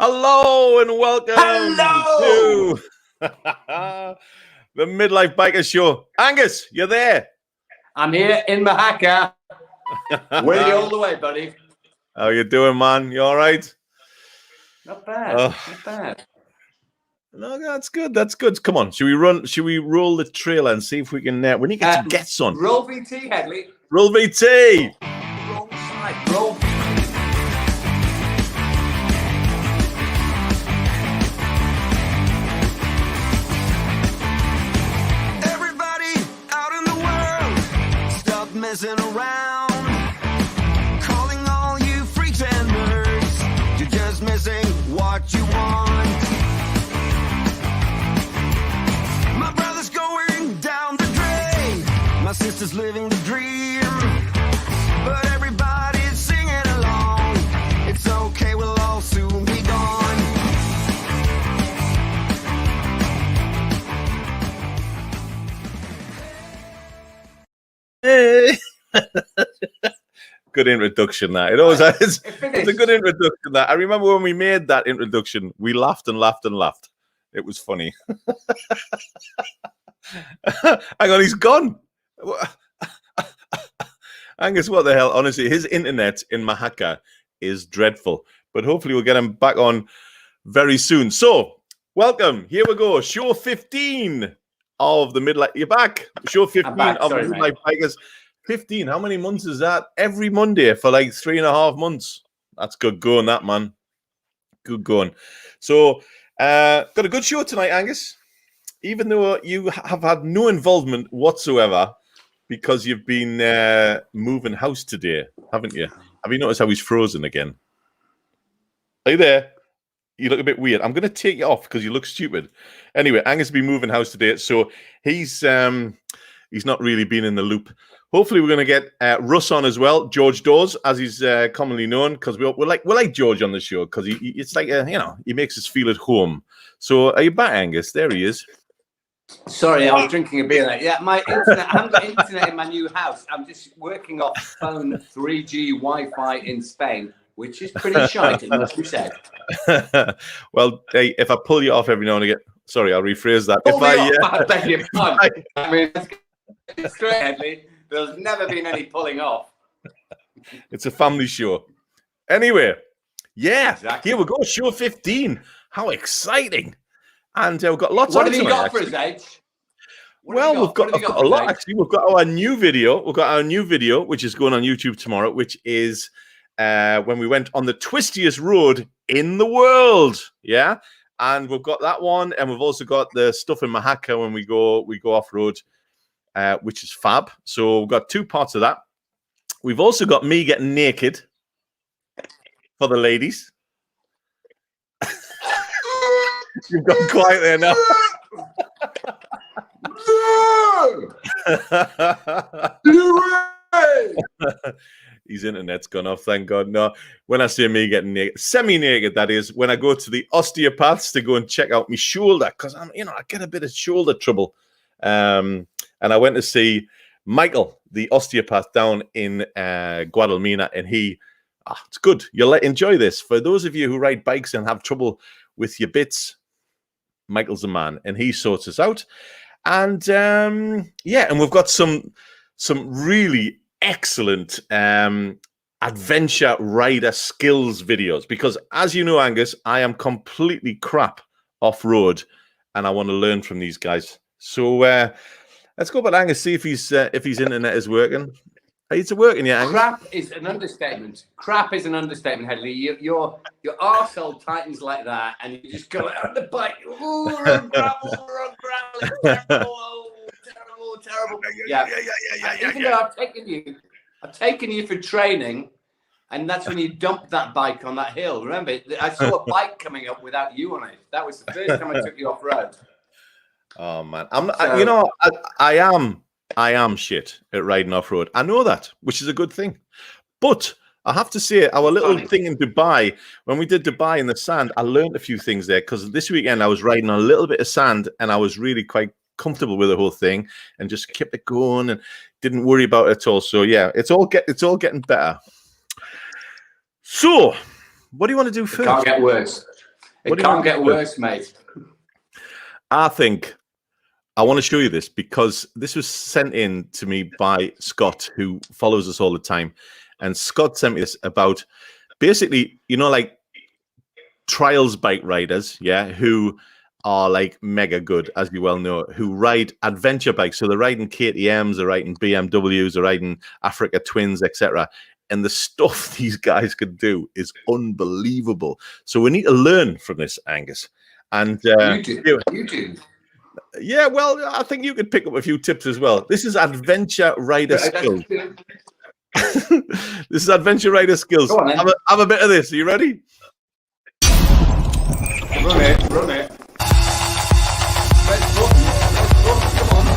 Hello and welcome Hello! to the Midlife Bikers Show. Angus, you're there. I'm here in Mahaka. With you all the way, buddy. How you doing, man? You all right? Not bad. Not bad. No, that's good. That's good. Come on, should we roll the trailer and see if we can? We need to get some guests on. Roll VT, Hedley. Roll VT. Roll side. Roll. Messing around, calling all you freaks and nerds. You're just missing what you want. My brother's going down the drain. My sister's living the dream. But everybody's singing along. It's okay, we'll all soon be gone. Hey. Good introduction, that. It always is. It's a good introduction, that. I remember when we made that introduction, we laughed and laughed and laughed. It was funny. Hang on, he's gone. Angus, what the hell? Honestly, his internet in Mahaka is dreadful. But hopefully we'll get him back on very soon. So, welcome. Here we go. Show 15 of the Midlife. You're back. Show 15 of the Midlife Bikers. 15. How many months is that? Every Monday for like 3.5 months. That's good going, that, man. Good going. So, got a good show tonight, Angus. Even though you have had no involvement whatsoever because you've been moving house today, haven't you? Have you noticed how he's frozen again? Are you there? You look a bit weird. I'm going to take you off because you look stupid. Anyway, Angus has been moving house today, so he's not really been in the loop. Hopefully, we're going to get Russ on as well, George Dawes, as he's commonly known, because we like George on the show because it's like he makes us feel at home. So, are you back, Angus? There he is. Sorry, I was drinking a beer there. Yeah, my internet. I haven't got internet in my new house. I'm just working off phone 3G Wi-Fi in Spain, which is pretty shite, it must be said. Well, hey, if I pull you off every now and again, sorry, I'll rephrase that. I beg your pardon. I mean, it's straight, Hedley. There's never been any pulling off. It's a family show. Anyway, yeah, exactly. Here we go. Show 15. How exciting! And we've got lots. What have you got for his age? Well, we've got a lot actually. We've got our new video. We've got our new video, which is going on YouTube tomorrow, which is when we went on the twistiest road in the world. Yeah, and we've got that one, and we've also got the stuff in Mahaka when we go off road, which is fab. So we've got two parts of that. We've also got me getting naked for the ladies. You've gone quiet there now. His internet's gone off, thank God. No, when I say me getting naked, semi-naked, that is, when I go to the osteopaths to go and check out my shoulder, because I get a bit of shoulder trouble. And I went to see Michael, the osteopath down in Guadalmina, and it's good. You'll enjoy this. For those of you who ride bikes and have trouble with your bits, Michael's the man, and he sorts us out. And and we've got some really excellent adventure rider skills videos, because as you know, Angus, I am completely crap off-road and I want to learn from these guys. So let's go back to Angus, see if his internet is working. It's working, yeah, Angus? Crap is an understatement. Crap is an understatement, Hedley. Your arsehole tightens like that, and you just go out the bike. Ooh, run gravel, terrible. Yeah. Even though I've taken you for training, and that's when you dumped that bike on that hill. Remember, I saw a bike coming up without you on it. That was the first time I took you off road. Oh man, I am shit at riding off-road. I know that, which is a good thing. But I have to say, our little thing in Dubai, when we did Dubai in the sand, I learned a few things there, because this weekend I was riding on a little bit of sand and I was really quite comfortable with the whole thing and just kept it going and didn't worry about it at all. So yeah, it's all getting better. So what do you want to do first? It can't get worse. It can't get worse, mate. I think I want to show you this because this was sent in to me by Scott, who follows us all the time. And Scott sent me this about basically, you know, like trials bike riders, yeah, who are like mega good, as you well know, who ride adventure bikes. So they're riding KTMs, they're riding BMWs, they're riding Africa Twins, etc. And the stuff these guys could do is unbelievable. So we need to learn from this, Angus. And you do. Yeah, well, I think you could pick up a few tips as well. This is adventure rider skills. This is adventure rider skills. Go on, then. Have a bit of this. Are you ready? Run it. Press button. Come on.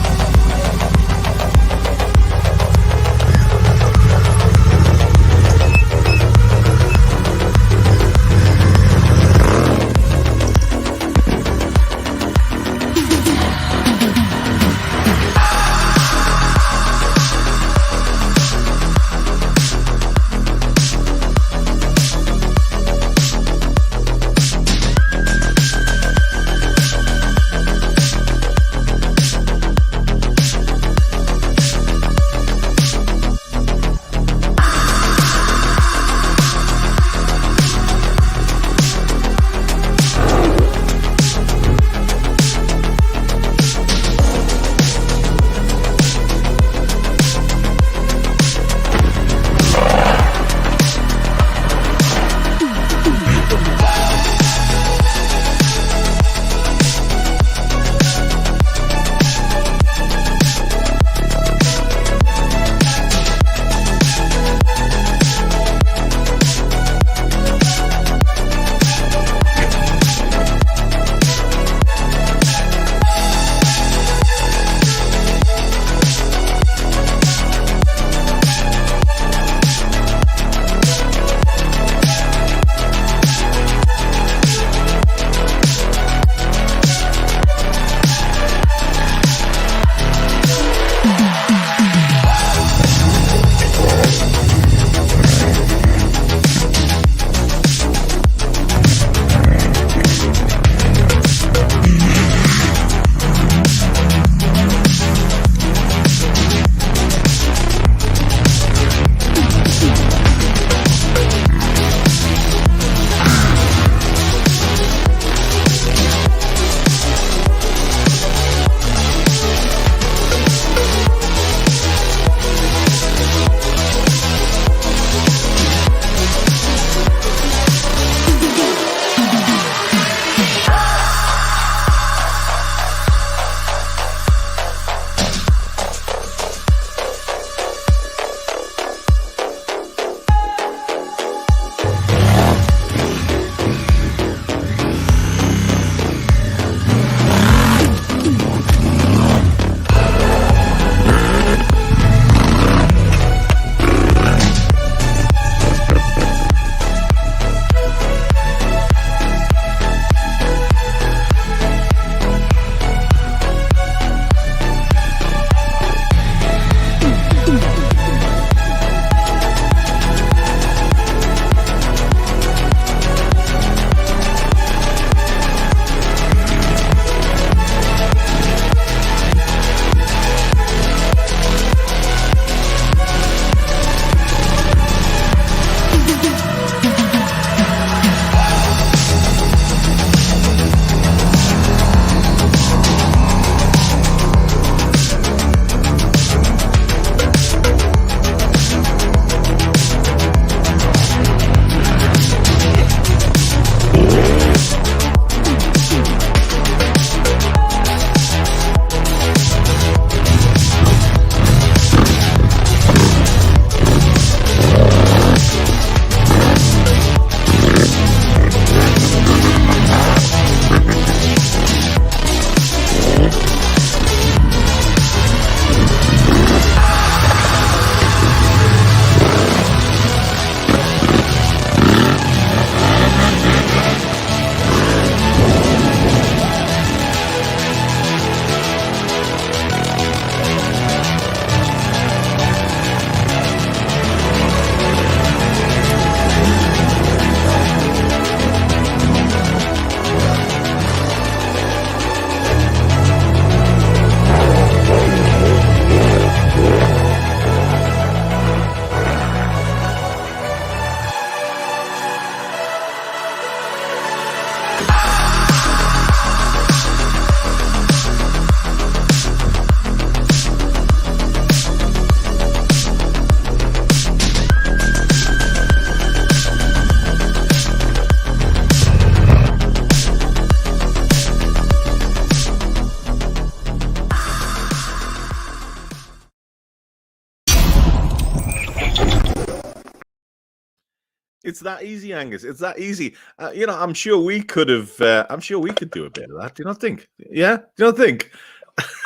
It's that easy, Angus. It's that easy. You know, I'm sure we could have. I'm sure we could do a bit of that. Do you not think? Yeah, do you not think?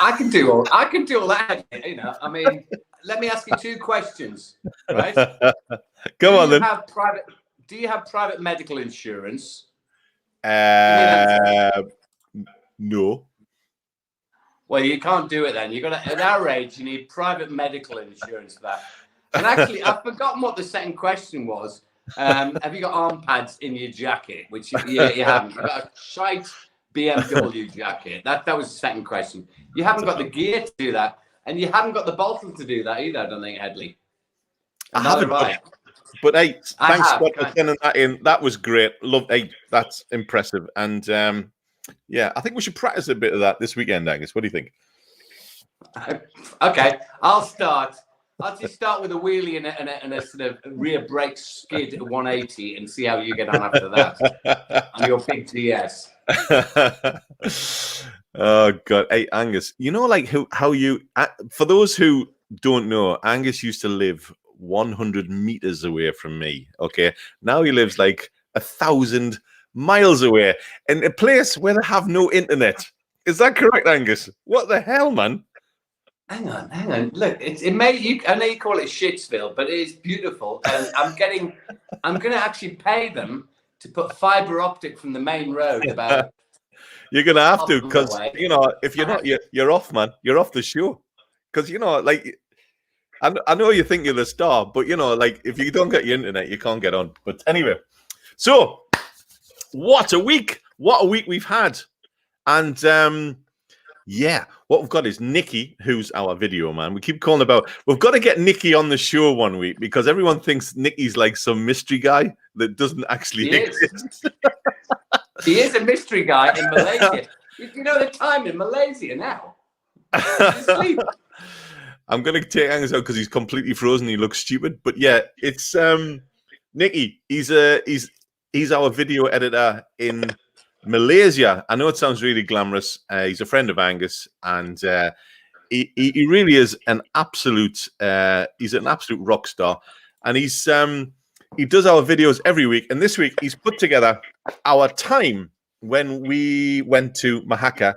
I can do all that. You know, I mean, let me ask you 2 questions, right? Come on then. Do you have private medical insurance? No. Well, you can't do it then. You got to, at our age, you need private medical insurance for that. And actually, I've forgotten what the second question was. Have you got arm pads in your jacket? Which you haven't. You've got a shite BMW jacket. That was the second question. You haven't got the gear to do that, and you haven't got the bottle to do that either. I don't think, Hedley. I haven't. But hey, thanks for sending that in. That was great. Love. Hey, that's impressive. And yeah, I think we should practice a bit of that this weekend, Angus. What do you think? Okay, I'll start. I'll just start with a wheelie and a sort of rear brake skid at 180 and see how you get on after that. On your big TS. Oh God, hey Angus, you know, like how you, for those who don't know, Angus used to live 100 meters away from me. Okay, now he lives like 1,000 miles away in a place where they have no internet. Is that correct, Angus? What the hell, man? Hang on. Look, I know you call it Shitsville, but it is beautiful. And I'm going to actually pay them to put fiber optic from the main road about. You're going to have to, because, you know, if you're not, you're off, man. You're off the show. Because, you know, like, I know you think you're the star, but, you know, like, if you don't get your internet, you can't get on. But anyway, so what a week. What a week we've had. And, yeah, what we've got is Nikki, who's our video man. We keep calling about, we've got to get Nikki on the show one week because everyone thinks Nikki's like some mystery guy that doesn't actually exist. He is a mystery guy in Malaysia. You know the time in Malaysia now. He's I'm going to take Angus out because he's completely frozen. He looks stupid. But yeah, it's Nikki. He's our video editor in Malaysia. I know it sounds really glamorous. He's a friend of Angus, and he really is an absolute. He's an absolute rock star, and he does our videos every week. And this week, he's put together our time when we went to Mahaka,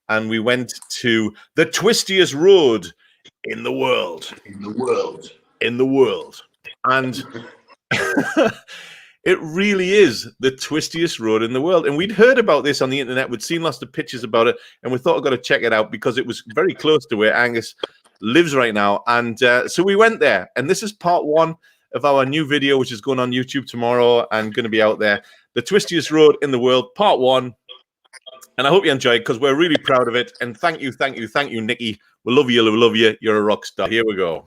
and we went to the twistiest road in the world. And it really is the twistiest road in the world. And we'd heard about this on the internet. We'd seen lots of pictures about it. And we thought we've got to check it out because it was very close to where Angus lives right now. And so we went there. And this is part 1 of our new video, which is going on YouTube tomorrow and going to be out there. The twistiest road in the world, part 1. And I hope you enjoy it because we're really proud of it. And thank you, Nikki. We love you. You're a rock star. Here we go.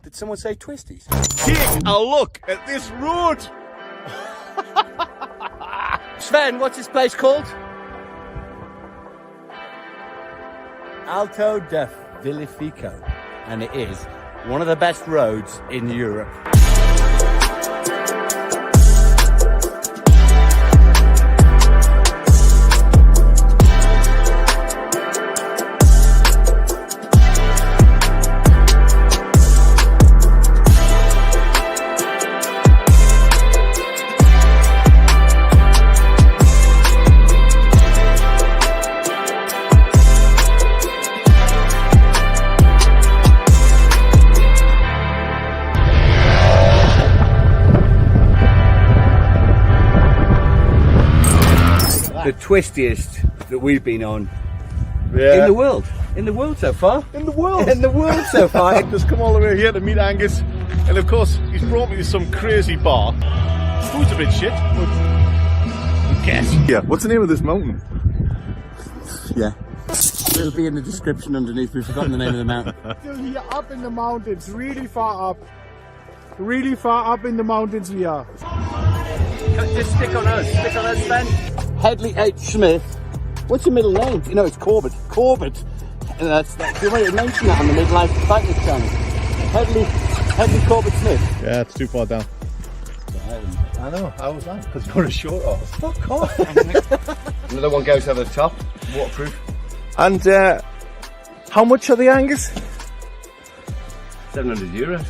Did someone say twisties? Take a look at this road. Sven, what's this place called? Alto de Villifico. And it is one of the best roads in Europe. The twistiest that we've been on in the world. In the world so far. In the world so far. Just come all the way here to meet Angus. And of course, he's brought me to some crazy bar. Food's a bit shit, but guess. Yeah, what's the name of this mountain? Yeah. It'll be in the description underneath. We've forgotten the name of the mountain. Still here up in the mountains, really far up. Really far up in the mountains we are. Just stick on us, Sven. Hedley H. Smith. What's your middle name? You know, it's Corbett. Corbett. And that's you want to mention that on the Midlife Cyclist channel. Hedley Corbett Smith. Yeah, it's too far down. I know, how was that? Because you're a short horse. Fuck off. Another one goes over the top, waterproof. And how much are the Angus? €700.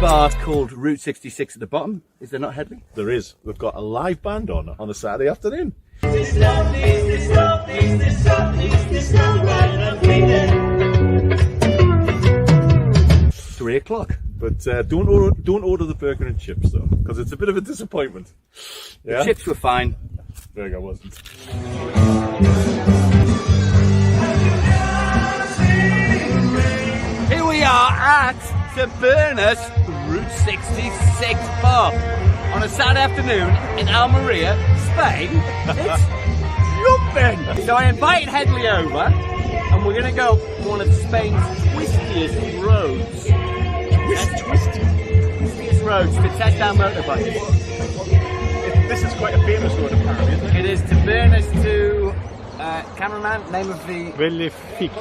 Bar called Route 66 at the bottom. Is there not, Hedley? There is. We've got a live band on a Saturday afternoon. 3 o'clock. But don't order the burger and chips though, because it's a bit of a disappointment. Yeah? The chips were fine. Burger wasn't. Here we are at the Burners Route 66 bar on a Saturday afternoon in Almeria, Spain. It's jumping! So I invited Hedley over and we're going to go to one of Spain's twistiest roads. Twistiest roads to test our motorbikes. This is quite a famous road apparently, isn't it? It is to Burners to cameraman, name of the Velifique.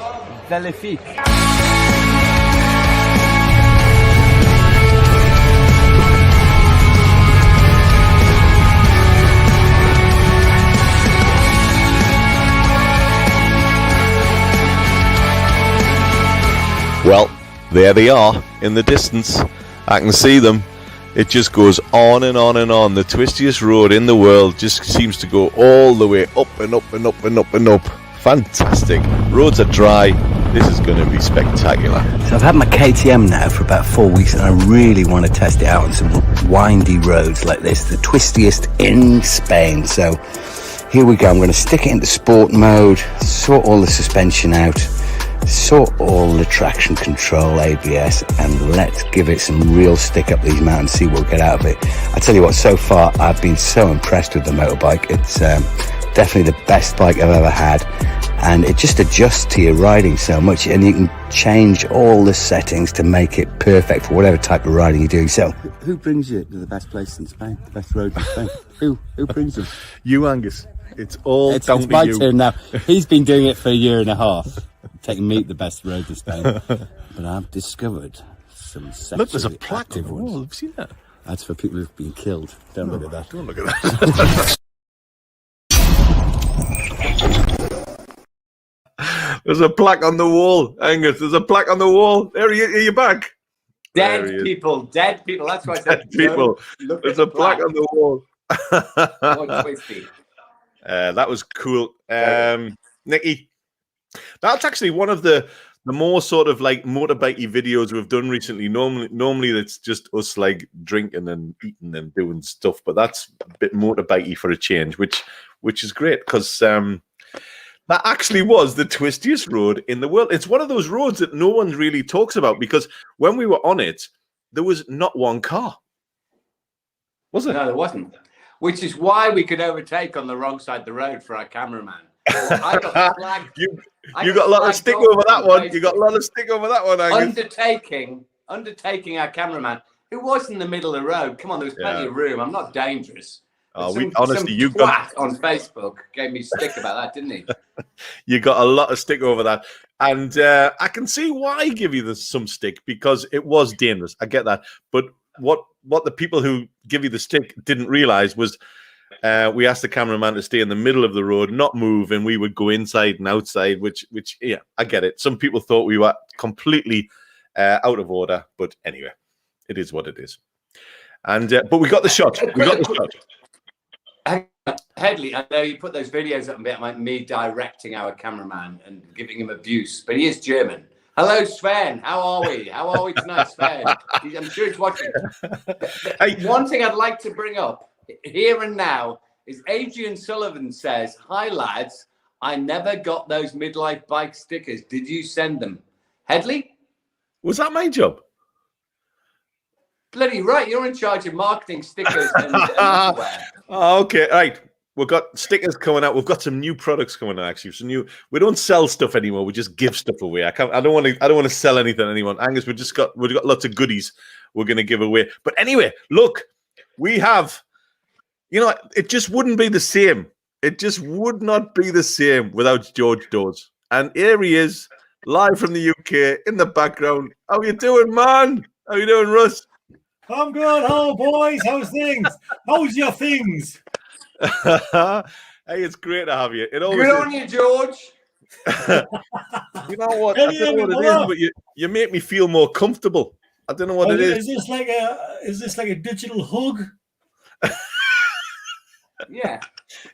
Well, there they are in the distance. I can see them. It just goes on and on and on. The twistiest road in the world just seems to go all the way up and up and up and up and up. Fantastic. Roads are dry. This is going to be spectacular. So I've had my KTM now for about 4 weeks and I really want to test it out on some windy roads like this, the twistiest in Spain. So here we go. I'm going to stick it into sport mode, sort all the suspension out, sort all the traction control, ABS, and let's give it some real stick up these mountains, see what we'll get out of it. I tell you what, so far I've been so impressed with the motorbike. It's definitely the best bike I've ever had, and it just adjusts to your riding so much, and you can change all the settings to make it perfect for whatever type of riding you're doing. So who brings you to the best place in Spain, the best road in Spain? Who brings them? You, Angus. It's all It's down to my you. turn now. He's been doing it for a year and a half, taking me to the best road in Spain. But I've discovered some sexually Look, there's a plaque on active the ones. wall. Have you seen that? That's for people who've been killed. Don't look at that. Don't look at that. There's a plaque on the wall, Angus. There's a plaque on the wall. There you're back. There he Dead is. people, dead people. That's why I said Dead people. look There's at a plaque on the wall. Oh, twisty. That was cool. Nicky, that's actually one of the more sort of like motorbikey videos we've done recently. Normally it's just us like drinking and eating and doing stuff, but that's a bit motorbikey for a change, which is great because that actually was the twistiest road in the world. It's one of those roads that no one really talks about because when we were on it, there was not one car. Was it? No, there wasn't. Which is why we could overtake on the wrong side of the road for our cameraman. I got flagged. You got a lot of stick over that one. You got a lot of stick over that one, Angus. Undertaking our cameraman, who was in the middle of the road. Come on, there was plenty of room. I'm not dangerous. Honestly, you got on Facebook gave me stick about that, didn't he? You got a lot of stick over that, and I can see why give you some stick because it was dangerous. I get that, but what the people who give you the stick didn't realize was we asked the cameraman to stay in the middle of the road, not move, and we would go inside and outside. Which yeah, I get it. Some people thought we were completely out of order, but anyway, it is what it is. And but we got the shot. We got the shot. Hedley, I know you put those videos up about like me directing our cameraman and giving him abuse, but he is German. Hello, Sven. How are we? How are we tonight, Sven? I'm sure he's watching. One thing I'd like to bring up here and now is Adrian Sullivan says, "Hi, lads. I never got those midlife bike stickers. Did you send them?" Hedley? Was that my job? Bloody right, you're in charge of marketing stickers and underwear. Oh, okay, right. We've got stickers coming out. We've got some new products coming out. Actually, some new. We don't sell stuff anymore. We just give stuff away. I don't want to sell anything to anyone. Angus, we've got lots of goodies we're going to give away. But anyway, look, we have. You know, it just wouldn't be the same. It just would not be the same without George Dawes. And here he is, live from the UK in the background. How you doing, man? How you doing, Russ? I'm good. Hello, boys. How's things? How's your things? Hey, it's great to have you. It always Good on you, George. You know what? I don't know what it is, but you make me feel more comfortable. I don't know what it is. Is this like a digital hug? Yeah.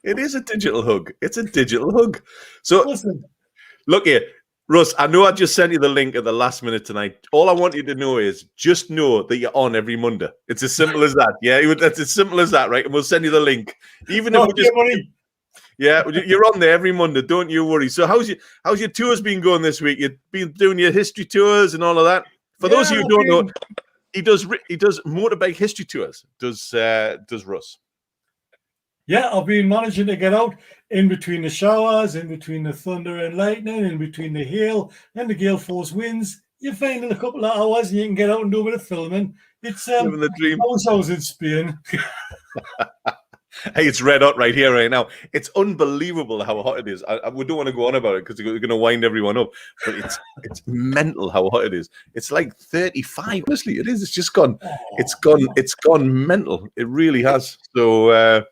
It is a digital hug. It's a digital hug. So Listen. Look here, Russ, I know I just sent you the link at the last minute tonight. All I want you to know is just know that you're on every Monday. It's as simple as that. Yeah, that's as simple as that, right? And we'll send you the link. Even if we just yeah, you're on there every Monday. Don't you worry. So how's your tours been going this week? You've been doing your history tours and all of that. For those of you who don't know, he does motorbike history tours. Does Russ? Yeah, I've been managing to get out in between the showers, in between the thunder and lightning, in between the hail and the gale force winds. You find in a couple of hours and you can get out and do a bit of filming. It's living the dream. I was in Spain. Hey, it's red hot right here, right now. It's unbelievable how hot it is. We don't want to go on about it because we're going to wind everyone up. But it's mental how hot it is. It's like 35. Honestly, it is. It's just gone. It's gone mental. It really has. So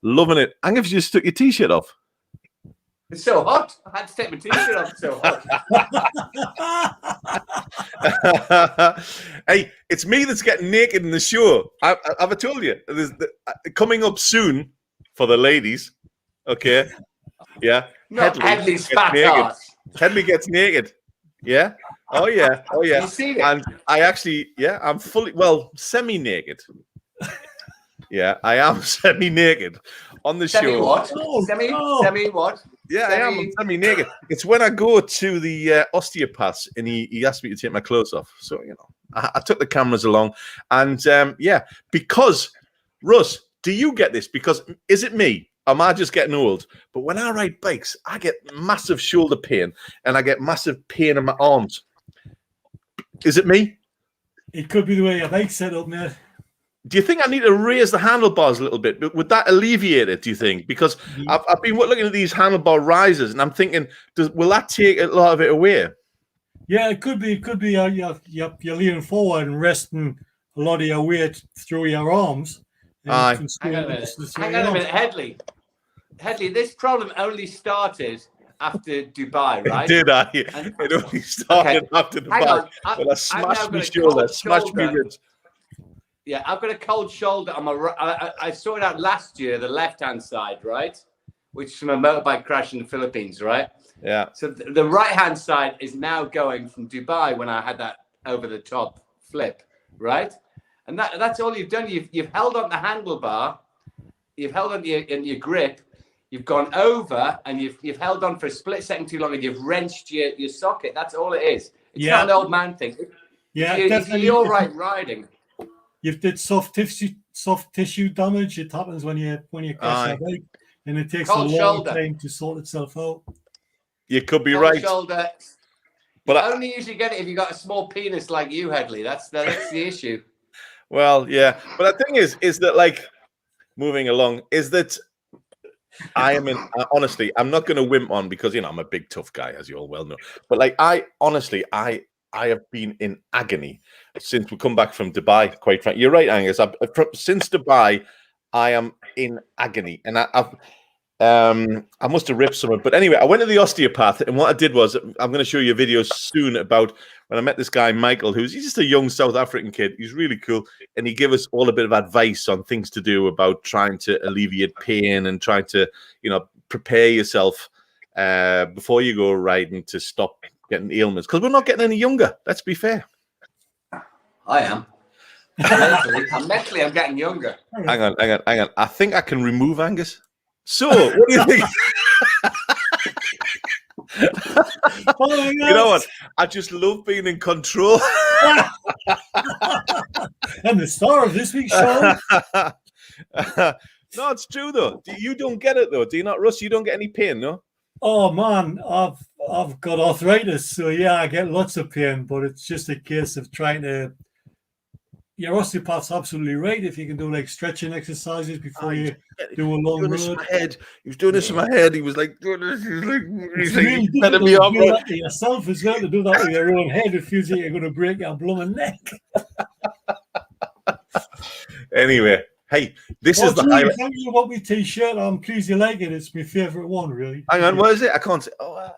loving it. Angus, you just took your t-shirt off. It's so hot. I had to take my t-shirt off. It's so hot. Hey, it's me that's getting naked in the show. Have I told you? There's coming up soon for the ladies. Okay. Yeah. No, Hedley's fat ass. Hedley gets naked. Yeah. Oh, yeah. Oh, yeah. You seen it? And I actually, I'm fully, semi-naked. Yeah, I am semi-naked on the show. Semi-what? Semi-what? Yeah, I am. I'm semi-naked. It's when I go to the osteopath and he asked me to take my clothes off. So, I took the cameras along. And, because, Russ, do you get this? Because is it me? Am I just getting old? But when I ride bikes, I get massive shoulder pain and I get massive pain in my arms. Is it me? It could be the way your bike's set up, mate. Do you think I need to raise the handlebars a little bit? Would that alleviate it, do you think? Because I've been looking at these handlebar risers and I'm thinking, will that take a lot of it away? Yeah, it could be. It could be you're leaning forward and resting a lot of your weight through your arms. Hang on a minute. Hedley, this problem only started after Dubai, right? It did, it only started after Dubai. But I smashed my shoulder, smashed my ribs. Yeah, I've got a cold shoulder on my right. I sorted out last year the left-hand side, right? Which is from a motorbike crash in the Philippines, right? Yeah. So the right-hand side is now going from Dubai when I had that over-the-top flip, right? And that's all you've done. You've held on the handlebar, you've held on your grip, you've gone over, and you've held on for a split second too long, and you've wrenched your socket. That's all it is. It's not an old man thing. Yeah, you're all right riding. You've did soft tissue damage. It happens when you crash your bike, and it takes a long time to sort itself out. You could be Cold right. Shoulder. But I only usually get it if you got a small penis like you, Hedley. That's the issue. Well, yeah. But the thing is that moving along is that honestly, I'm not going to wimp on because I'm a big tough guy, as you all well know. But I have been in agony since we come back from Dubai, quite frankly. You're right, Angus. Since Dubai, I am in agony. And I must have ripped something. But anyway, I went to the osteopath. And what I did was, I'm going to show you a video soon about when I met this guy, Michael, he's just a young South African kid. He's really cool. And he gave us all a bit of advice on things to do about trying to alleviate pain and trying to, prepare yourself before you go riding to stop getting ailments, because we're not getting any younger. Let's be fair. I am. Mentally, I'm getting younger. Hang on. I think I can remove Angus. So, what do you think? You know what? I just love being in control. And the star of this week's show. No, it's true though. You don't get it though, do you not, Russ? You don't get any pain, no? Oh man, I've got arthritis, so yeah, I get lots of pain, but it's just a case of trying to. Your osteopath's absolutely right. If you can do like stretching exercises before you do a long road. He was doing this in my head. He was like doing this. He's like really letting me do that to yourself as well, to do that with your own head. It feels like you're going to break your blooming neck. Anyway, hey, this is the highlight. Thank you about my t-shirt. I'm pleased you like it. It's my favourite one, really. Hang on, what is it? I can't say. Oh,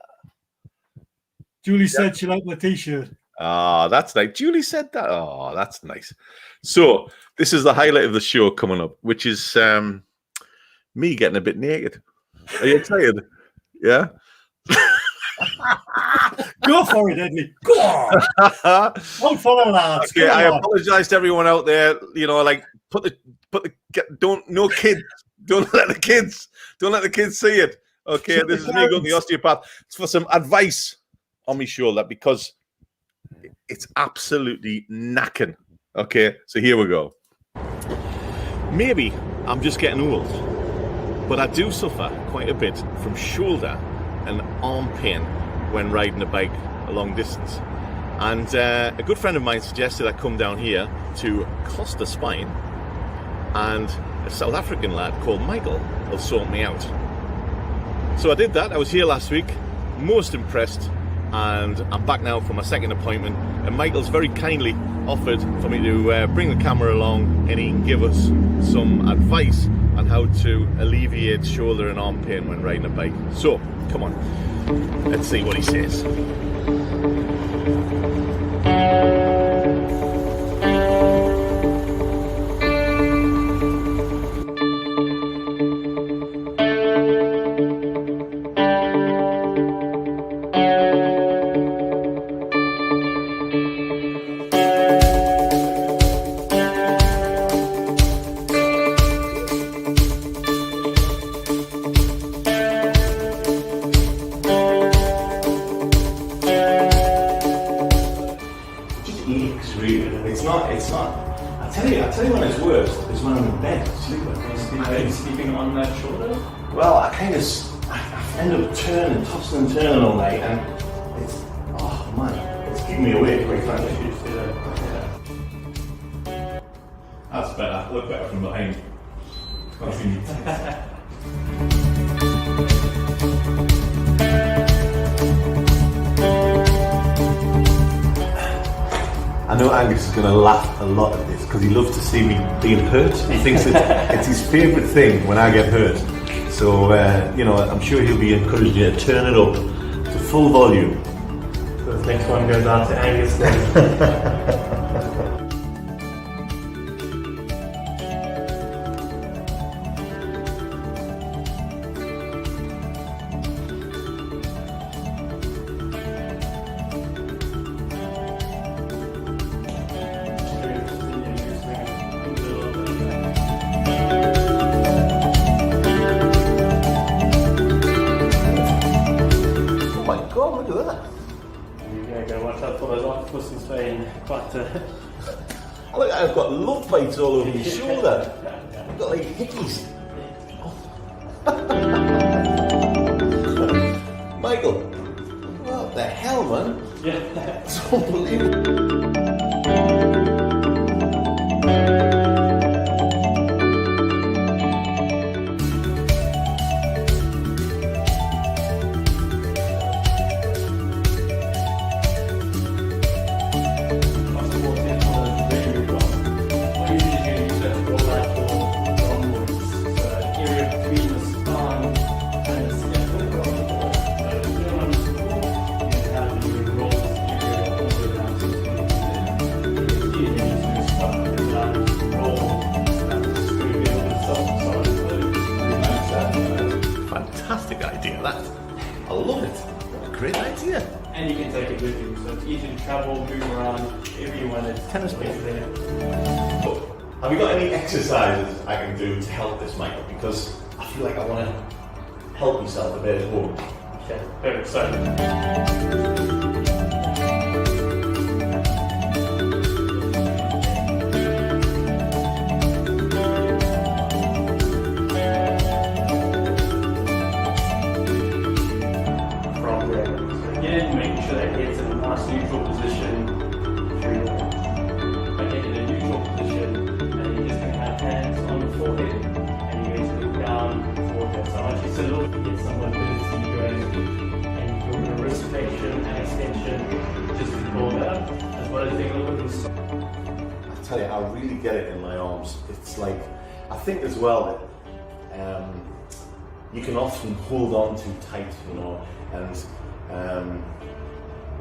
Julie said she liked my t-shirt. Ah, that's nice. Julie said that. Oh, that's nice. So this is the highlight of the show coming up, which is me getting a bit naked. Are you excited? Yeah. Go for it, Hedley. Go on. Don't follow lads. Okay, I apologize to everyone out there. You know, like no kids. Don't let the kids see it. Okay, this is me going to the osteopath. It's for some advice on my shoulder because it's absolutely knacking. Okay, so here we go. Maybe I'm just getting old, but I do suffer quite a bit from shoulder and arm pain when riding a bike a long distance. And a good friend of mine suggested I come down here to Costa Spine, and a South African lad called Michael will sort me out. So I did that. I was here last week, most impressed, and I'm back now for my second appointment, and Michael's very kindly offered for me to bring the camera along and he can give us some advice on how to alleviate shoulder and arm pain when riding a bike. So, come on, let's see what he says. I tell you when it's worst is when I'm in bed sleeping on that shoulder. Well, I end up tossing and turning all night, and it's keeping me awake quite frankly. That's better. Look better from behind. I know Angus is going to laugh a lot at this because he loves to see me being hurt. He thinks it's his favourite thing when I get hurt. So, I'm sure he'll be encouraging you to turn it up to full volume. So the next one goes out to Angus then. Look, I've got love bites all over my shoulder. I've got like hickeys. Michael, what the hell, man? Yeah. It's unbelievable. Fantastic idea, that. I love it. What a great idea. And you can take it with you, so it's easy to travel, move around, wherever you want. It's tennis space there. Have you got any exercises I can do to help this, Michael? Because I feel like I want to help myself a bit at home. Okay, perfect. So. From there. So again, making sure that it's in a nice neutral position through there. Okay, in a neutral position, and you're just going to have hands on the forehead, and you're going to look down forehead. So I want you to look and get some mobility going, and you're going to wrist flexion and extension just to pull that, as well as doing a little bit of I tell you, I really get it in my arms. It's like, I think as well that you can often hold on too tight, you know, and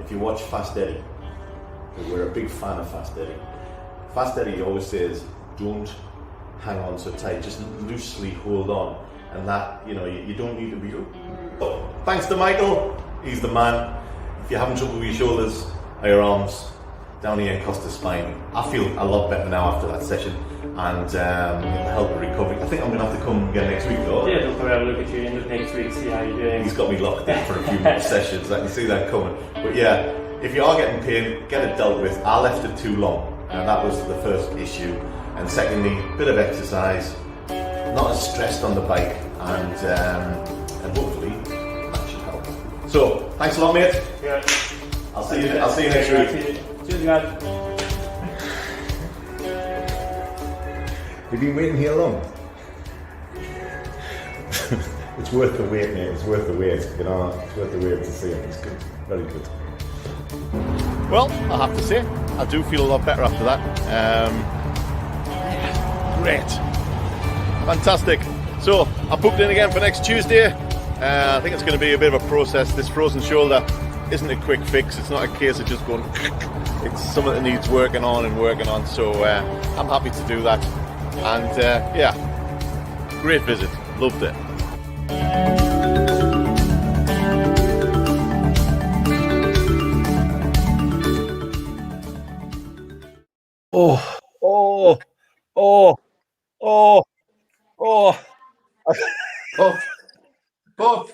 if you watch Fast Eddie, we're a big fan of Fast Eddie. Fast Eddie always says, don't hang on so tight, just loosely hold on, and that, you know, you don't need to be. Oh, thanks to Michael, he's the man. If you're having trouble with your shoulders or your arms, down here in Costa Spine, I feel a lot better now after that session, and it'll help with recovery. I think I'm going to have to come again next week though. yeah, we'll have a look at you end of next week, see how you're doing. He's got me locked in for a few more sessions, I can see that coming. But yeah, if you are getting pain, get it dealt with. I left it too long, and that was the first issue. And secondly, bit of exercise, not as stressed on the bike, and hopefully that should help. So, thanks a lot, mate. Yeah. I'll see you next week. Cheers, guys. You've been waiting here long? It's worth the wait, mate. It's worth the wait. You know, it's worth the wait to see him. He's good. Very good. Well, I have to say, I do feel a lot better after that. Yeah, great. Fantastic. So, I booked in again for next Tuesday. I think it's going to be a bit of a process. This frozen shoulder isn't a quick fix. It's not a case of just going. It's something that needs working on. So I'm happy to do that. And yeah, great visit. Loved it. Buff,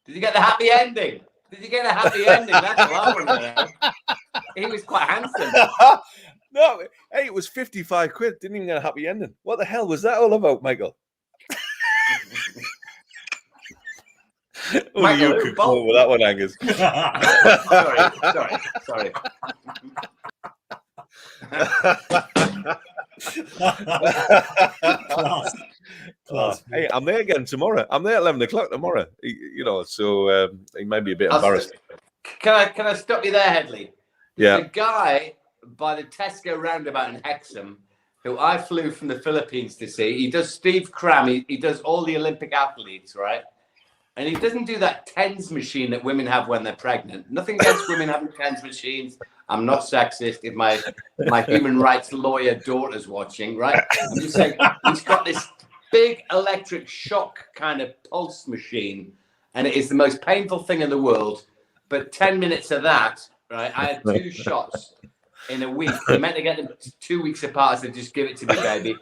did you get the happy ending? That's what I want to know. He was quite handsome. No, hey, it was 55 quid. Didn't even get a happy ending. What the hell was that all about, Michael? Only you could come up with that one, Angus. Sorry. Class. Hey, I'm there again tomorrow. I'm there at 11 o'clock tomorrow. You know, so he might be a bit embarrassed. Can I stop you there, Hedley? Yeah. The guy by the Tesco roundabout in Hexham, who I flew from the Philippines to see, he does Steve Cram, he does all the Olympic athletes, right? And he doesn't do that TENS machine that women have when they're pregnant. Nothing against women having TENS machines. I'm not sexist. If my human rights lawyer daughter's watching, right? I'm just saying, he's got this big electric shock kind of pulse machine, and it is the most painful thing in the world. But 10 minutes of that, right? I had 2 shots in a week. I meant to get them 2 weeks apart. I said, just give it to me, baby.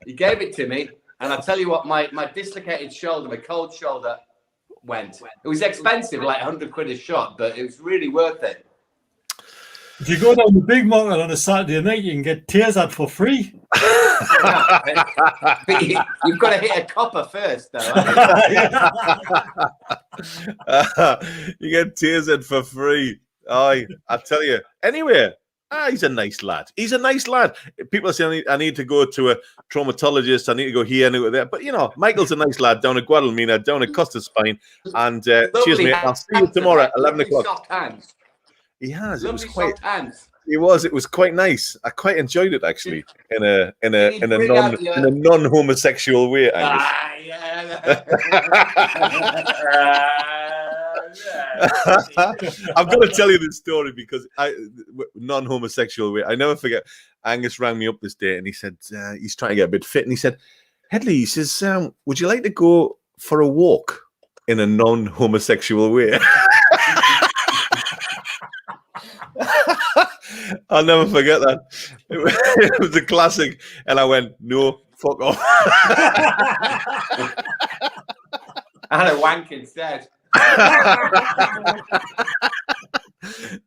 He gave it to me. And I tell you what, my dislocated shoulder, my cold shoulder went. It was expensive, like 100 quid a shot, but it was really worth it. If you go down the big market on a Saturday night, you can get tears out for free. But you've got to hit a copper first, though. You get tears in for free. I tell you. Anyway, he's a nice lad. People are saying I need to go to a traumatologist. I need to go here, I need to go there. But, you know, Michael's a nice lad down at Guadalmina, down at Costa Spine. And cheers, mate. I'll see you tomorrow at 11 o'clock. Soft hands. He has. Lovely soft hands. It was quite nice. I quite enjoyed it, actually, in a non-homosexual way, Angus. I've got to tell you this story because non-homosexual way. I never forget. Angus rang me up this day and he said he's trying to get a bit fit, and he said, Hedley, he says, would you like to go for a walk in a non-homosexual way? I'll never forget that. It was a classic, and I went, no, fuck off. I had a wank instead.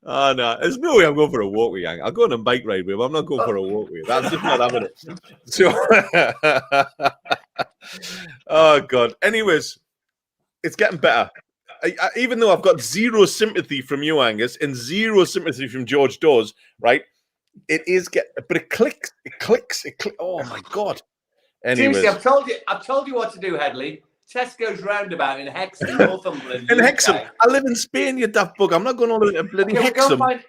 Oh no, there's no way I'm going for a walk with Yang. I'll go on a bike ride with him. I'm not going for a walk with him. I'm just not having it. So, oh God. Anyways, it's getting better. Even though I've got zero sympathy from you, Angus, and zero sympathy from George Dawes, right? It is but it clicks. It clicks. Oh my God. Anyways. Seriously, I've told you what to do, Hedley. Tesco's roundabout in Hexham, Northumberland. In Hexham. I live in Spain, you daft bug. I'm not going on a bloody Hexham. Go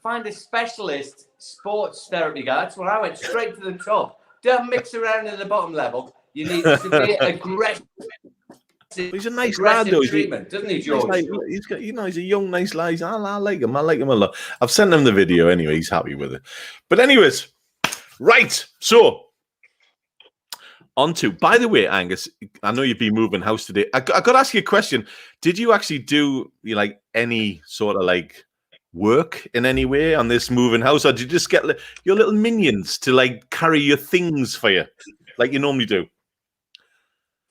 find a specialist sports therapy guy. That's where I went, straight to the top. Don't mix around at the bottom level. You need severe aggressive. He's a nice lad, though. Treatment, doesn't he, George? He's got, he's a young, nice lad. I like him. I like him a lot. I've sent him the video anyway. He's happy with it. But anyways, right. So, on to, by the way, Angus, I know you've been moving house today. I got to ask you a question. Did you actually do like any sort of like work in any way on this moving house, or did you just get your little minions to like carry your things for you, like you normally do?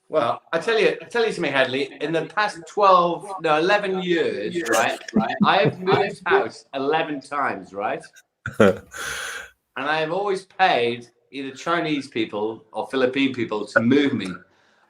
Well, I tell you something, Hedley. In the past 11 years, right, I have moved house 11 times, right, and I have always paid either Chinese people or Philippine people to move me.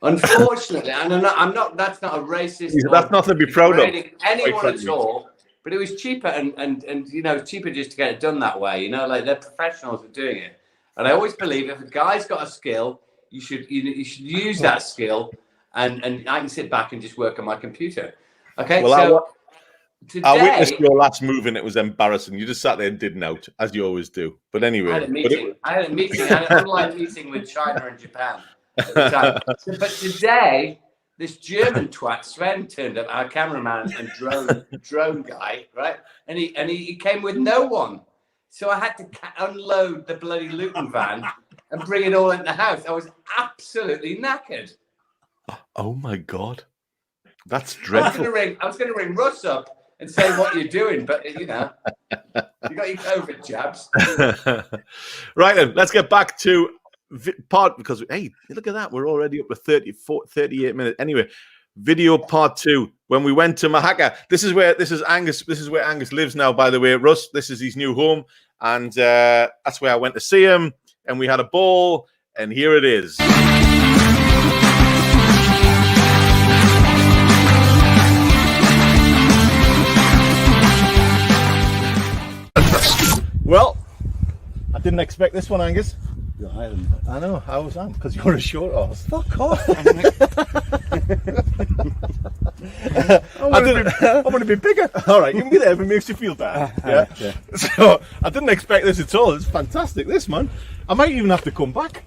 Unfortunately, and I'm not. That's not a racist. That's nothing to be proud of. Anyone at all. But it was cheaper, and you know, cheaper just to get it done that way. You know, like they're professionals at doing it. And I always believe if a guy's got a skill, you should use that skill, and I can sit back and just work on my computer. Okay. Well, today, I witnessed your last move and it was embarrassing. You just sat there and did note, as you always do. But anyway. I had a meeting. I had an online meeting with China and Japan at the time. But today, this German twat, Sven, turned up, our cameraman and drone guy, right? And he came with no one. So I had to unload the bloody Luton van and bring it all into the house. I was absolutely knackered. Oh, my God. That's dreadful. I was going to ring Russ up and say what you're doing, but you know, you got your COVID jabs. Right then, let's get back to because hey, look at that, we're already up to 38 minutes. Anyway, video part 2. When we went to Mahaka, this is where Angus lives now. By the way, Russ, this is his new home, and that's where I went to see him, and we had a ball, and here it is. Well, I didn't expect this one, Angus. You're higher than I know. How was that? Because you're a short horse. fuck off. I want to be bigger. All right, you can get there if it makes you feel better. Yeah. So I didn't expect this at all. It's fantastic, this man. I might even have to come back.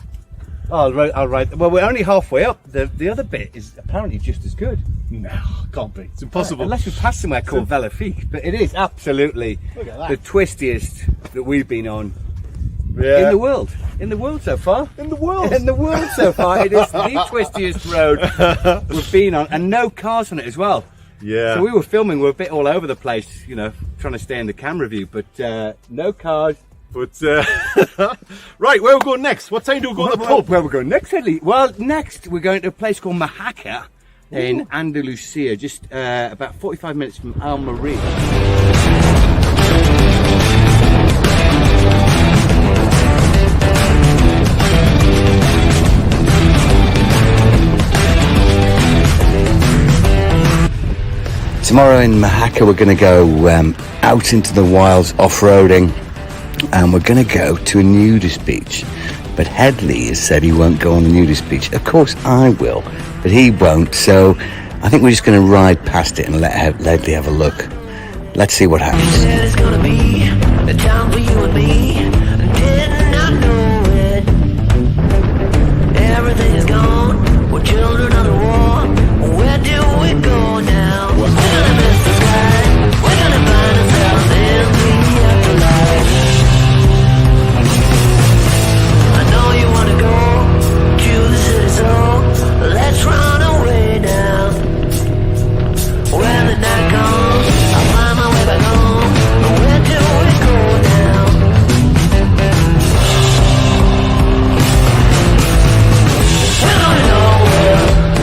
All right. Well, we're only halfway up. The other bit is apparently just as good. No, can't be. It's impossible. Unless we pass somewhere called Velafik, but it is absolutely the twistiest that we've been on in the world. In the world so far. In the world so far, it is the twistiest road we've been on, and no cars on it as well. Yeah. So we were filming. We're a bit all over the place, you know, trying to stay in the camera view, but no cars. But right, where are we going next? What time do we go to the pub? Where are we going next, Hedley? Well, next we're going to a place called Mahaka in Andalusia, just about 45 minutes from Almeria. Tomorrow in Mahaka we're going to go out into the wilds off-roading, and we're going to go to a nudist beach. But Hedley has said he won't go on the nudist beach. Of course I will, but he won't. So I think we're just going to ride past it and let Hedley have a look. Let's see what happens. You said it's gonna be a time for you and me. Did not know it. Everything is gone. We're children of the war. Where do we go now? We're gonna miss the sky. We're gonna find ourselves in the afterlife. I know you wanna go to the city, so let's run away now. When the night comes, I'll find my way back home. Where do we go now? We're going nowhere.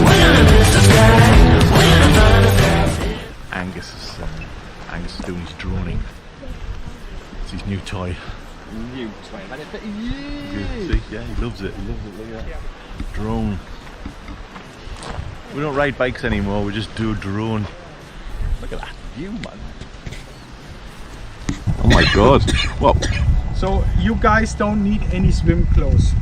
It's his new toy. New toy. I've had it for See? years. Yeah, he loves it. Look at that. Drone. We don't ride bikes anymore, we just do a drone. Look at that view, man. Oh my god. What? So you guys don't need any swim clothes.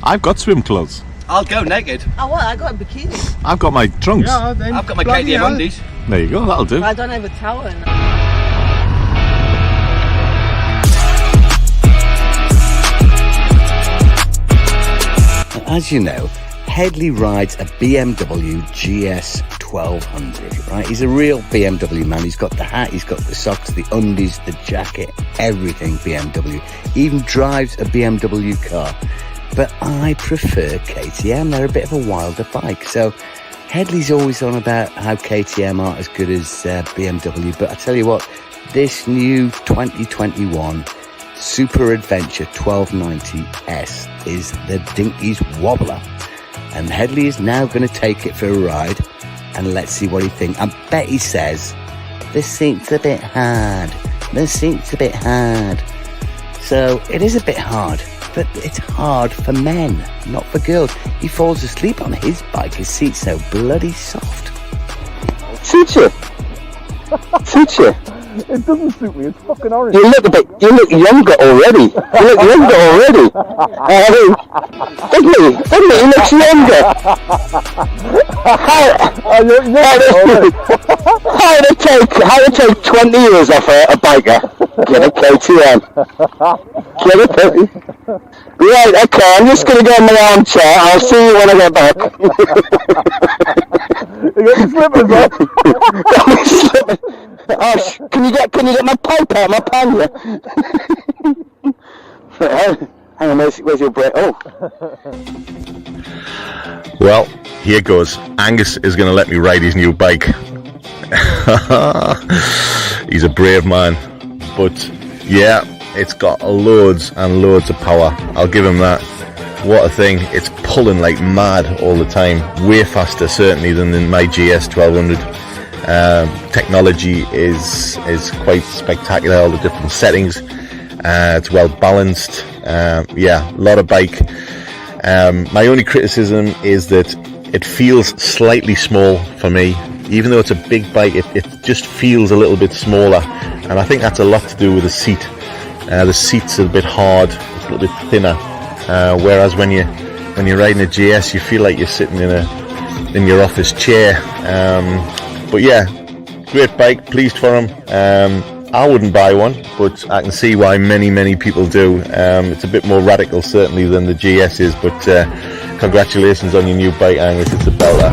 I've got swim clothes. I'll go naked. Oh, what? I got a bikini. I've got my trunks. Yeah, then I've got my bloody KTM hell. undies. There you go, that'll do. I don't have a towel. As you know, Hedley rides a BMW GS 1200, right? He's a real BMW man. He's got the hat, he's got the socks, the undies, the jacket, everything BMW. He even drives a BMW car. But I prefer KTM. They're a bit of a wilder bike. So Hedley's always on about how KTM aren't as good as BMW. But I tell you what, this new 2021 Super Adventure 1290S is the Dinky's wobbler. And Hedley is now going to take it for a ride. And let's see what he thinks. I bet he says, the seat's a bit hard. The seat's a bit hard. So it is a bit hard. But it's hard for men, not for girls. He falls asleep on his bike. His seat's so bloody soft. Suits you. Suits you. It doesn't suit me. It's fucking orange. You look younger already. You look younger already. Hedley, he looks younger. How to take 20 years off a biker? Get a KTM. Get a Right, okay, I'm just going to go in my armchair. I'll see you when I get back. You got your slippers on. Oh, can you get my pipe out of my pannier? Hang on, where's your break? Oh. Well, here goes. Angus is going to let me ride his new bike. He's a brave man. But yeah, it's got loads and loads of power. I'll give him that. What a thing. It's pulling like mad all the time. Way faster, certainly, than in my GS 1200. Technology is quite spectacular. All the different settings. It's well balanced. Yeah, a lot of bike. My only criticism is that it feels slightly small for me. Even though it's a big bike, it just feels a little bit smaller. And I think that's a lot to do with the seat. The seat's a bit hard. It's a little bit thinner. Whereas when you're riding a GS, you feel like you're sitting in your office chair. But yeah, great bike. Pleased for him. I wouldn't buy one, but I can see why many people do. It's a bit more radical certainly than the GS is, but congratulations on your new bike, Angus. It's a belter.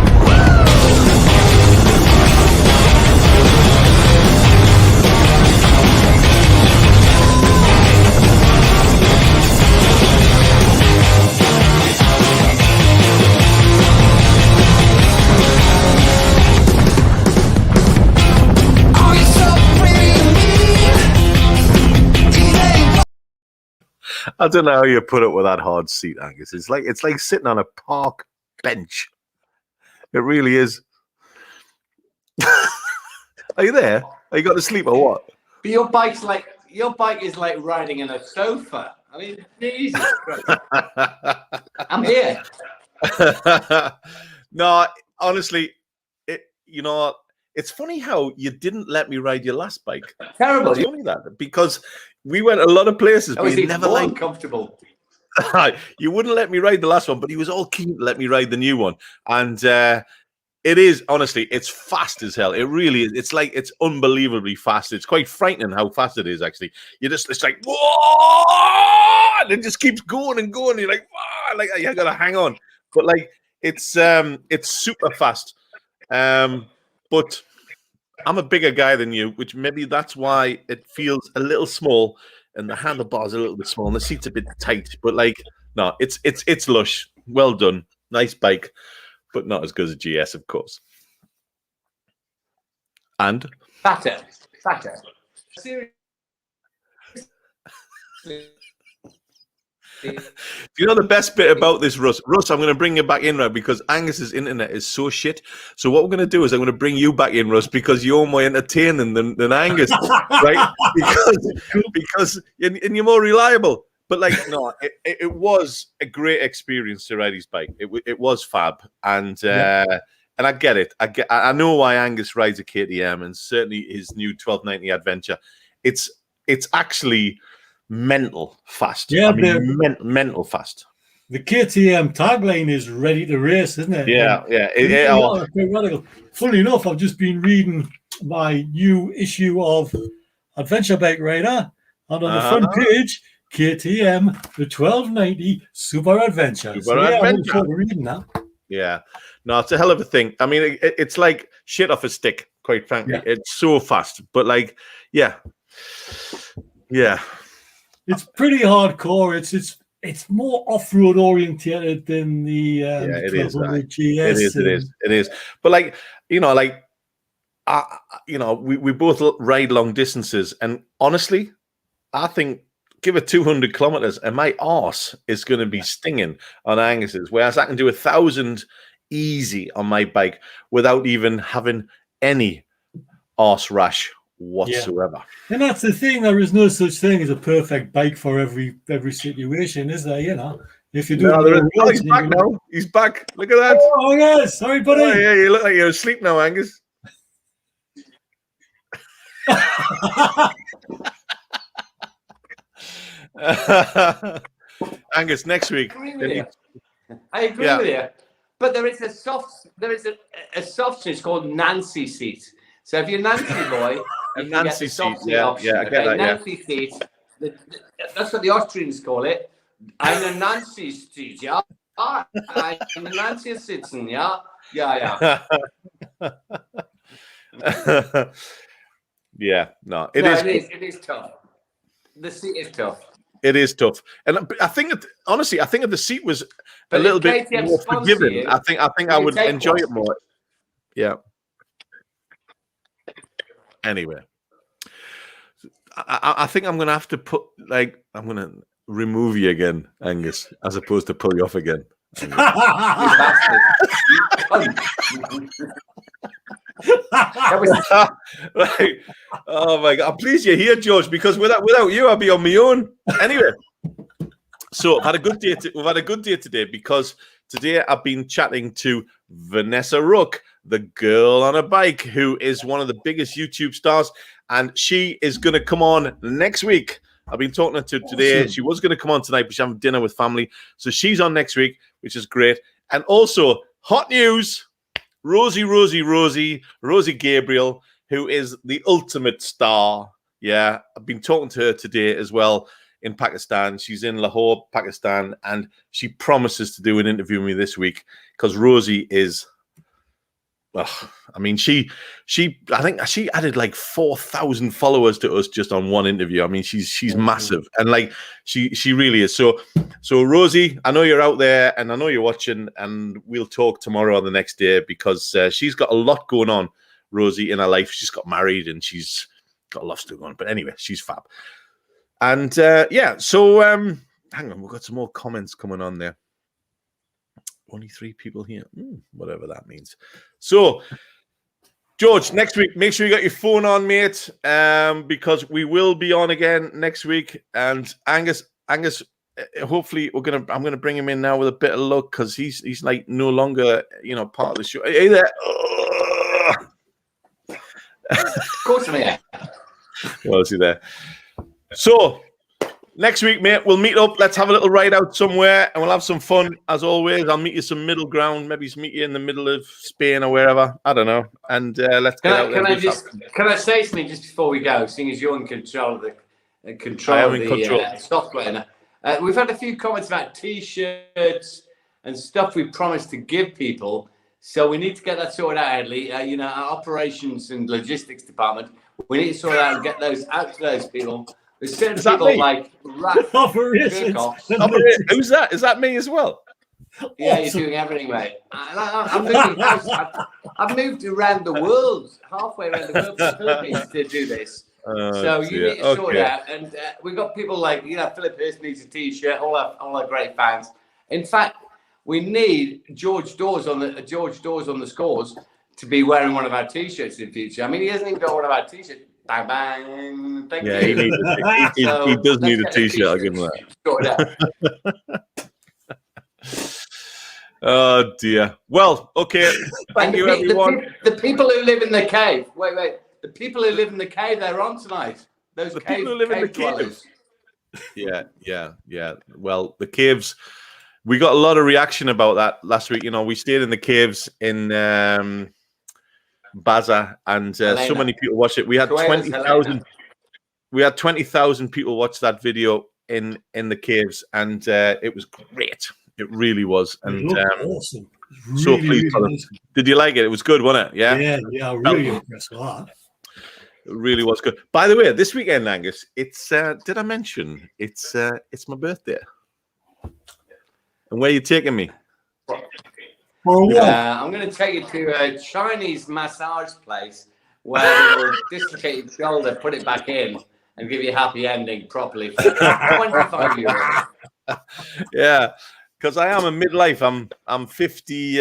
I don't know how you put up with that hard seat, Angus. It's like sitting on a park bench. It really is. Are you there? Are you got to sleep or what? But your bike is like riding in a sofa. I mean, Jesus Christ. I'm here. No, honestly, it's funny how you didn't let me ride your last bike. Terrible. It's funny that because we went a lot of places, but you never liked. Uncomfortable. You wouldn't let me ride the last one, but he was all keen to let me ride the new one, and it is honestly, it's fast as hell. It really is. It's unbelievably fast. It's quite frightening how fast it is. Actually, it's like whoa, and it just keeps going and going. You're like, whoa, like you gotta hang on, but like it's super fast. But I'm a bigger guy than you, which maybe that's why it feels a little small, and the handlebars are a little bit small, and the seat's a bit tight. But like, no, it's lush. Well done, nice bike, but not as good as a GS, of course. And Fatter. Seriously. You know the best bit about this, Russ? Russ, I'm going to bring you back in, right? Because Angus's internet is so shit. So what we're going to do is I'm going to bring you back in, Russ, because you're more entertaining than Angus, right? Because and you're more reliable. But like, no, it was a great experience to ride his bike. It was fab, and I get it. I know why Angus rides a KTM, and certainly his new 1290 Adventure. It's actually mental fast. Yeah, I mean, mental fast. The KTM tagline is "Ready to Race," isn't it? Yeah, Quite radical. Funny enough, I've just been reading my new issue of Adventure Bike Rider, and on the front page, KTM, the 1290 Super Adventure. I'm looking forward to reading that. Yeah, no, it's a hell of a thing. I mean, it's like shit off a stick, quite frankly. Yeah. It's so fast, but like, yeah. It's pretty hardcore. It's more off-road oriented than the 1200 GS. It is. But like, we both ride long distances, and honestly, I think give it 200 kilometers and my arse is going to be stinging on Angus's, whereas I can do 1,000 easy on my bike without even having any arse rash whatsoever. And that's the thing, there is no such thing as a perfect bike for every situation, is there? If you do he's back now. He's back. Look at that. Oh yes, sorry buddy. Oh, yeah, you look like you're asleep now, Angus. Angus, next week. I agree with you. But there is a soft seat called Nancy seat. So if you're Nancy boy, a Nancy seat, option, I get that. Nancy seat. That's what the Austrians call it. I'm a Nancy seat, yeah. I'm a Nancy sitzen, yeah. Yeah, no, it is tough. The seat is tough. It is tough, and I think honestly, I think if the seat was a little bit more forgiving, I think I would enjoy it more. Yeah. Anyway, I think I'm gonna have to I'm gonna remove you again, Angus, as opposed to pull you off again. Right. Oh my God! I'm pleased you're here, George, because without you, I'd be on my own. Anyway, so I've had a good day. We've had a good day today because today I've been chatting to Vanessa Rook, the girl on a bike, who is one of the biggest YouTube stars, and she is going to come on next week. I've been talking to her today. Awesome. She was going to come on tonight, but she's having dinner with family, so she's on next week, which is great. And also, hot news. Rosie Gabriel, who is the ultimate star. Yeah, I've been talking to her today as well in Pakistan. She's in Lahore, Pakistan, and she promises to do an interview with me this week because Rosie is, I mean, I think she added like 4,000 followers to us just on one interview. I mean, she's massive, and like she really is. So Rosie, I know you're out there, and I know you're watching, and we'll talk tomorrow or the next day because she's got a lot going on, Rosie, in her life. She's got married and she's got a lot still going on. But anyway, she's fab. And so hang on, we've got some more comments coming on there. Only 3 people here, whatever that means. So, George, next week, make sure you got your phone on, mate, because we will be on again next week. And Angus, hopefully I'm gonna bring him in now with a bit of luck because he's like no longer part of the show. Hey there. Of course I'm here. Well, is he there? So. Next week, mate, we'll meet up. Let's have a little ride out somewhere, and we'll have some fun, as always. I'll meet you some middle ground, maybe meet you in the middle of Spain or wherever. I don't know. And let's get out there. Can I say something just before we go, seeing as you're in control of the software? We've had a few comments about T-shirts and stuff we promised to give people, so we need to get that sorted out, Hedley. Our operations and logistics department, we need to sort out and get those out to those people. There's certain people like who's that? Is that me as well? Yeah, you're doing everything, mate. I'm moving house. I've moved around the world, halfway around the world to the Philippines to do this. So you need to sort it out. And we got people like, Philip Hirst needs a T-shirt, all our great fans. In fact, we need George Dawes on the scores to be wearing one of our T-shirts in future. I mean, he hasn't even got one of our T-shirts. Bang, bang. Thank you. He does need a T-shirt. I'll give him that. Sort it out. Oh dear. Well, okay. Thank you, everyone. The people who live in the cave. Wait. The people who live in the cave, they're on tonight. Those the people who live in the caves. Yeah. Well, the caves. We got a lot of reaction about that last week. We stayed in the caves in Baza, and so many people watched it. We had 20,000. We had 20,000 people watch that video in the caves, and it was great. It really was, and awesome. Really, so pleased. Really did you like it? It was good, wasn't it? Yeah. I really impressed with that. It really was good. By the way, this weekend, Angus, it's did I mention it's my birthday? And where are you taking me? I'm going to take you to a Chinese massage place where they will dislocate your shoulder, put it back in, and give you a happy ending properly for €25. Yeah, because I am a midlife. I'm 50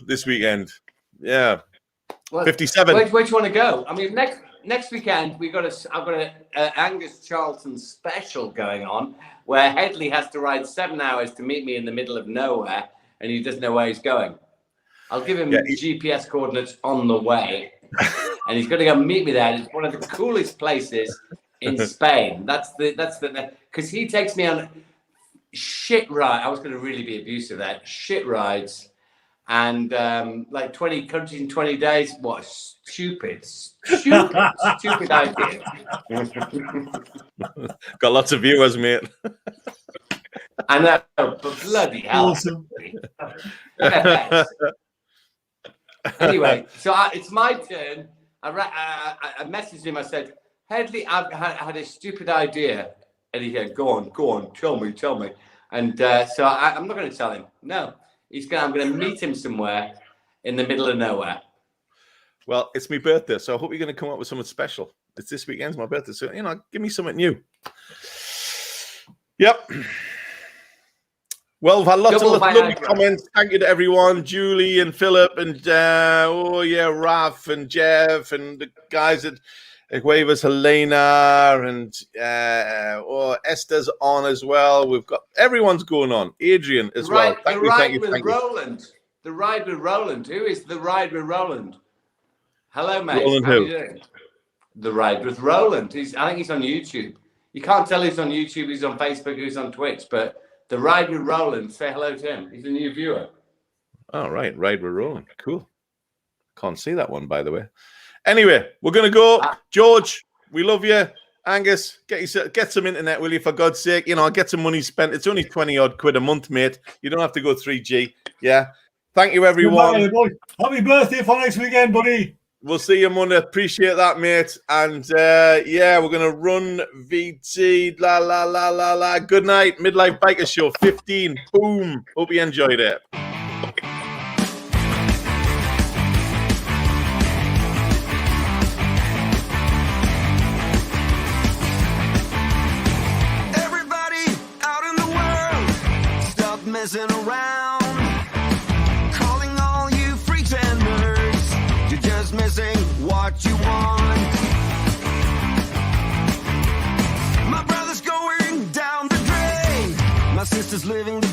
this weekend. Yeah, well, 57. Where do you want to go? I mean, next weekend I've got a Angus Charlton special going on where Hedley has to ride 7 hours to meet me in the middle of nowhere, and he doesn't know where he's going. I'll give him GPS coordinates on the way, and he's going to go meet me there. It's one of the coolest places in Spain. That's the because he takes me on shit ride. I was going to really be abusive there. Shit rides, and like 20 countries in 20 days. What a stupid idea. Got lots of viewers, mate. I know, but bloody hell. Awesome. Anyway, so it's my turn. I messaged him. I said, Hedley, I've had a stupid idea. And he said, go on, tell me. And so I'm not going to tell him. No, I'm going to meet him somewhere in the middle of nowhere. Well, it's my birthday, so I hope you're going to come up with something special. It's this weekend's my birthday, so give me something new. Yep. Well, we've had lots of lovely comments. Thank you to everyone, Julie and Philip and Raf and Jeff and the guys at Equavers, Helena and Esther's on as well. We've got everyone's going on. Adrian as well. The ride with Roland. The ride with Roland. Who is the ride with Roland? Hello, mate. Roland How who? are you doing? The ride with Roland. I think he's on YouTube. You can't tell who's on YouTube, who's on Facebook, who's on Twitch, but the ride with Roland, say hello to him. He's a new viewer. Oh, right. Ride with Roland. Cool. Can't see that one, by the way. Anyway, we're going to go. George, we love you. Angus, get some internet, will you, for God's sake? Get some money spent. It's only 20-odd quid a month, mate. You don't have to go 3G. Yeah. Thank you, everyone. Happy birthday for next weekend, buddy. We'll see you Monday. Appreciate that, mate. And we're going to run VT. La, la, la, la, la. Good night. Midlife Biker Show 15. Boom. Hope you enjoyed it. Everybody out in the world, stop messing around. Calling all you pretenders, you're just missing what you want. My brother's going down the drain, my sister's living the